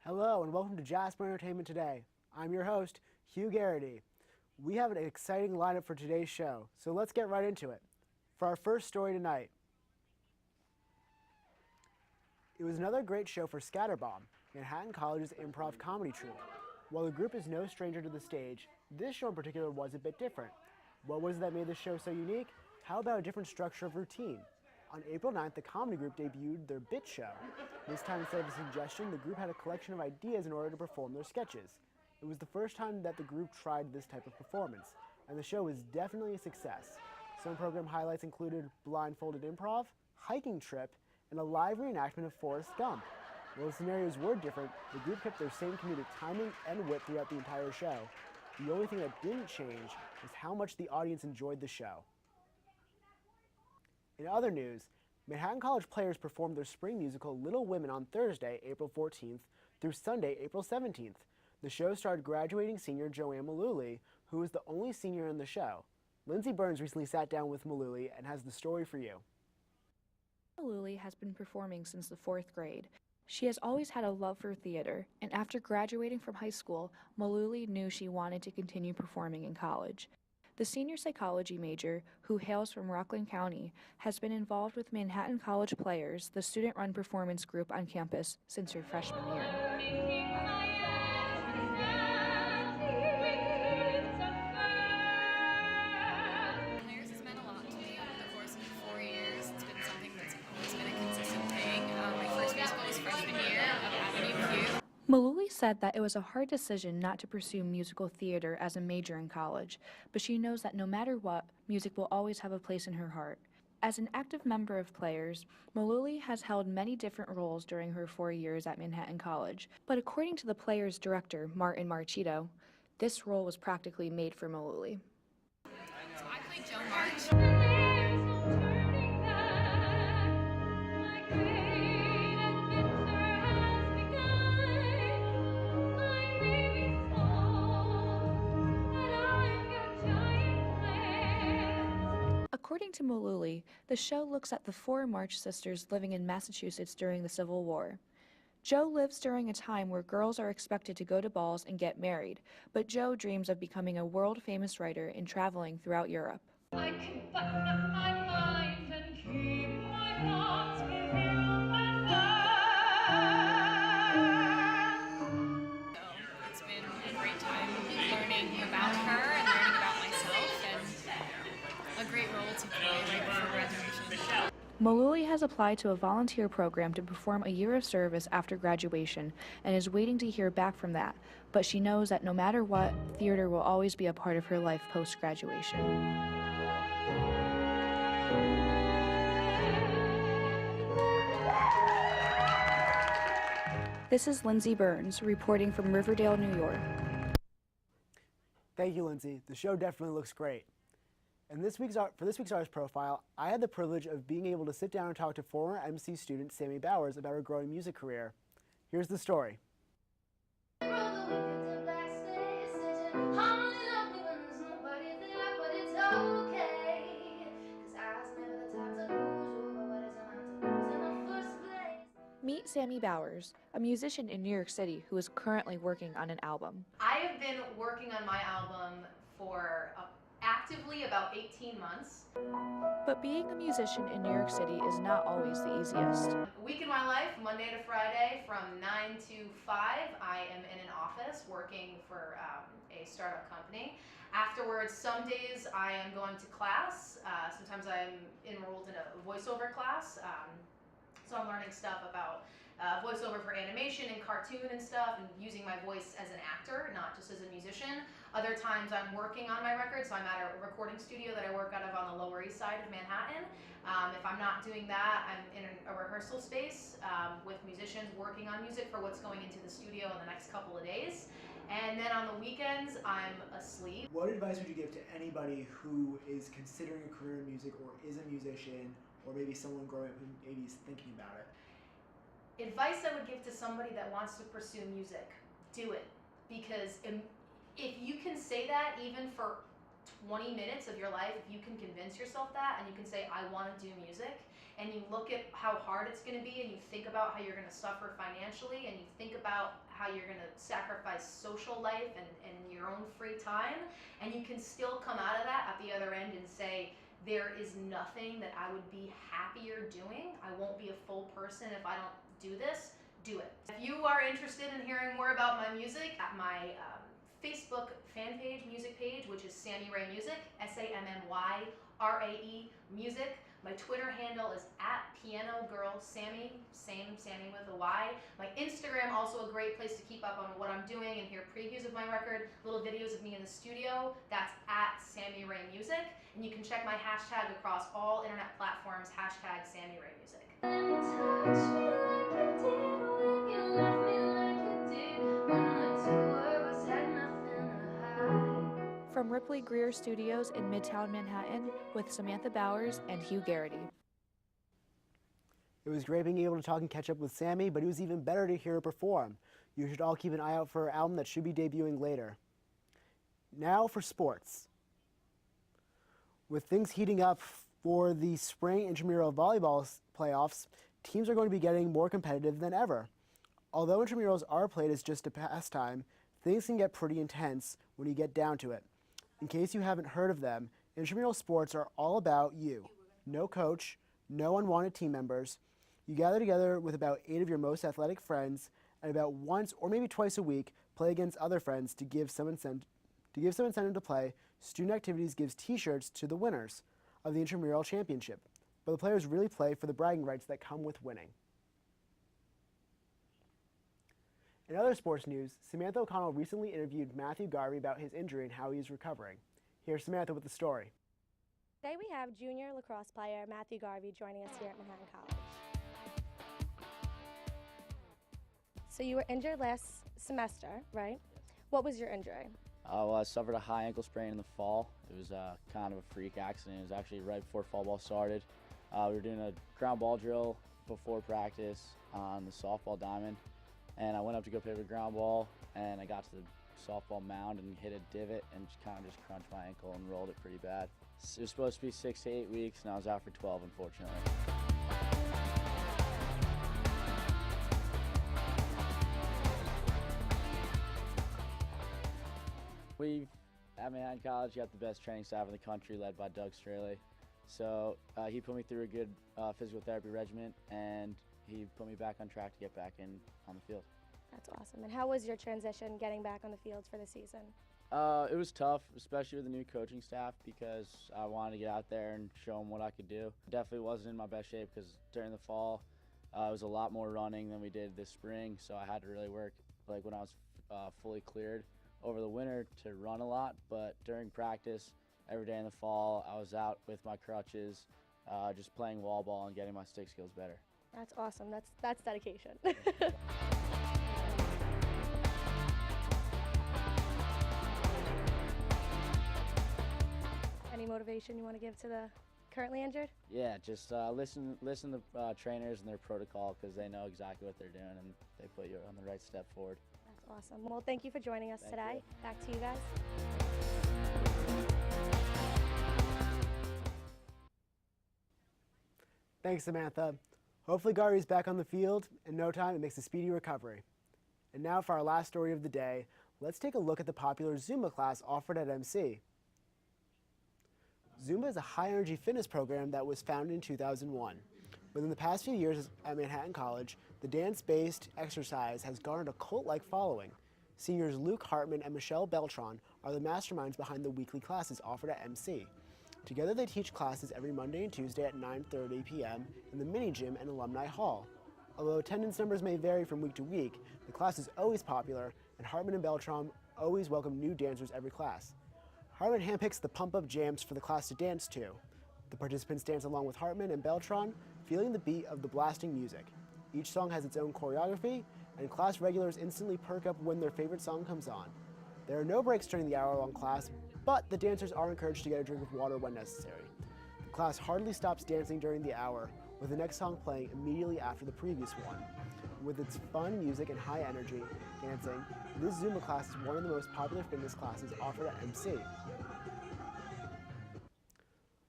Hello and welcome to Jasper Entertainment Today. I'm your host, Hugh. We have an exciting lineup for today's show, so let's get right into it. For our first story tonight, it was another great show for Scatterbomb, Manhattan College's improv comedy troupe. While the group is no stranger to the stage, this show in particular was a bit different. What was it that made this show so unique? How about a different structure of routine? On April 9th, the comedy group debuted their bit show. This time, instead of a suggestion, the group had a collection of ideas in order to perform their sketches. It was the first time that the group tried this type of performance, and the show was definitely a success. Some program highlights included blindfolded improv, hiking trip, and a live reenactment of Forrest Gump. While the scenarios were different, the group kept their same comedic timing and wit throughout the entire show. The only thing that didn't change was how much the audience enjoyed the show. In other news, Manhattan College players performed their spring musical Little Women on Thursday, April 14th through Sunday, April 17th. The show starred graduating senior Joanne Malooly, who was the only senior in the show. Lindsay Burns recently sat down with Malooly and has the story for you. Malooly has been performing since the 4th grade. She has always had a love for theater, and after graduating from high school, Malooly knew she wanted to continue performing in college. The senior psychology major, who hails from Rockland County, has been involved with Manhattan College Players, the student-run performance group on campus, since her freshman year. Players has meant a lot to me over the course of 4 years. It's been something that's always been a consistent thing. My first musical was freshman year of Avenue Hugh. Malooly said that it was a hard decision not to pursue musical theater as a major in college, but she knows that no matter what, music will always have a place in her heart. As an active member of Players, Malooly has held many different roles during her 4 years at Manhattan College, but according to the Players director, Martin Marchito, this role was practically made for Malooly. So I played Joan March. According to Malooly, the show looks at the 4 March sisters living in Massachusetts during the Civil War. Jo lives during a time where girls are expected to go to balls and get married, but Jo dreams of becoming a world-famous writer and traveling throughout Europe. I can button up my mind and keep my thoughts with you and So it's been a great time learning about her and learning about myself, and a great role to play right before graduation. Malooly has applied to a volunteer program to perform a year of service after graduation and is waiting to hear back from that, but she knows that no matter what, theater will always be a part of her life post-graduation. This is Lindsay Burns, reporting from Riverdale, New York. Thank you, Lindsay. The show definitely looks great. And for this week's Artist Profile, I had the privilege of being able to sit down and talk to former MC student Sammy Bowers about her growing music career. Here's the story. Meet Sammy Bowers, a musician in New York City who is currently working on an album. I have been working on my album for actively about 18 months. But being a musician in New York City is not always the easiest. A week in my life, Monday to Friday, from 9 to 5, I am in an office working for a startup company. Afterwards, some days I am going to class. Sometimes I'm enrolled in a voiceover class. So I'm learning stuff about voiceover for animation and cartoon and stuff, and using my voice as an actor, not just as a musician. Other times I'm working on my record, so I'm at a recording studio that I work out of on the Lower East Side of Manhattan. If I'm not doing that, I'm in a rehearsal space with musicians working on music for what's going into the studio in the next couple of days. And then on the weekends, I'm asleep. What advice would you give to anybody who is considering a career in music or is a musician, or maybe someone growing up who maybe is thinking about it? Advice I would give to somebody that wants to pursue music: do it. Because if you can say that even for 20 minutes of your life, if you can convince yourself that and you can say, I want to do music, and you look at how hard it's going to be and you think about how you're going to suffer financially and you think about how how you're going to sacrifice social life and your own free time, and you can still come out of that at the other end and say, there is nothing that I would be happier doing. I won't be a full person if I don't do this. Do it. If you are interested in hearing more about my music, at my Facebook fan page, music page, which is Sammy Ray Music, SammyRae Music. My Twitter handle is @PianoGirlSammy, same Sammy with a Y. My Instagram, also a great place to keep up on what I'm doing and hear previews of my record, little videos of me in the studio. That's @SammyRayMusic. And you can check my hashtag across all internet platforms, #SammyRayMusic. From Ripley Greer Studios in Midtown Manhattan with Samantha Bowers and Hugh Garrity. It was great being able to talk and catch up with Sammy, but it was even better to hear her perform. You should all keep an eye out for her album that should be debuting later. Now for sports. With things heating up for the spring intramural volleyball playoffs, teams are going to be getting more competitive than ever. Although intramurals are played as just a pastime, things can get pretty intense when you get down to it. In case you haven't heard of them, intramural sports are all about you. No coach, no unwanted team members. You gather together with about 8 of your most athletic friends, and about once or maybe twice a week, play against other friends to give some incentive to play. Student Activities gives t-shirts to the winners of the intramural championship, but the players really play for the bragging rights that come with winning. In other sports news, Samantha O'Connell recently interviewed Matthew Garvey about his injury and how he is recovering. Here's Samantha with the story. Today we have junior lacrosse player Matthew Garvey joining us here at Manhattan College. So you were injured last semester, right? What was your injury? Well, I suffered a high ankle sprain in the fall. It was kind of a freak accident. It was actually right before fall ball started. We were doing a ground ball drill before practice on the softball diamond, and I went up to go pick up a ground ball, and I got to the softball mound and hit a divot and just kind of crunched my ankle and rolled it pretty bad. It was supposed to be 6 to 8 weeks, and I was out for 12, unfortunately. We've, at Manhattan College, got the best training staff in the country, led by Doug Straley. So he put me through a good physical therapy regimen, and he put me back on track to get back in on the field. That's awesome. And how was your transition getting back on the fields for the season? It was tough, especially with the new coaching staff, because I wanted to get out there and show them what I could do. Definitely wasn't in my best shape because during the fall, it was a lot more running than we did this spring, so I had to really work, like when I was fully cleared over the winter, to run a lot. But during practice, every day in the fall, I was out with my crutches, just playing wall ball and getting my stick skills better. That's awesome. That's dedication. Any motivation you want to give to the currently injured? Yeah, just listen to trainers and their protocol, because they know exactly what they're doing and they put you on the right step forward. That's awesome. Well, thank you for joining us today. You. Back to you guys. Thanks, Samantha. Hopefully Garvey's back on the field in no time and makes a speedy recovery. And now for our last story of the day, let's take a look at the popular Zumba class offered at MC. Zumba is a high-energy fitness program that was founded in 2001. Within the past few years at Manhattan College, the dance-based exercise has garnered a cult-like following. Seniors Luke Hartman and Michelle Beltran are the masterminds behind the weekly classes offered at MC. Together they teach classes every Monday and Tuesday at 9:30 p.m. in the mini gym and alumni hall. Although attendance numbers may vary from week to week, the class is always popular, and Hartman and Beltran always welcome new dancers every class. Hartman handpicks the pump-up jams for the class to dance to. The participants dance along with Hartman and Beltran, feeling the beat of the blasting music. Each song has its own choreography, and class regulars instantly perk up when their favorite song comes on. There are no breaks during the hour-long class, but the dancers are encouraged to get a drink of water when necessary. The class hardly stops dancing during the hour, with the next song playing immediately after the previous one. With its fun music and high energy dancing, this Zumba class is one of the most popular fitness classes offered at MC.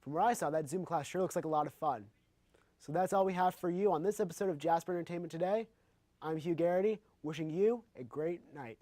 From where I saw, that Zumba class sure looks like a lot of fun. So that's all we have for you on this episode of Jasper Entertainment Today. I'm Hugh Garrity. Wishing you a great night.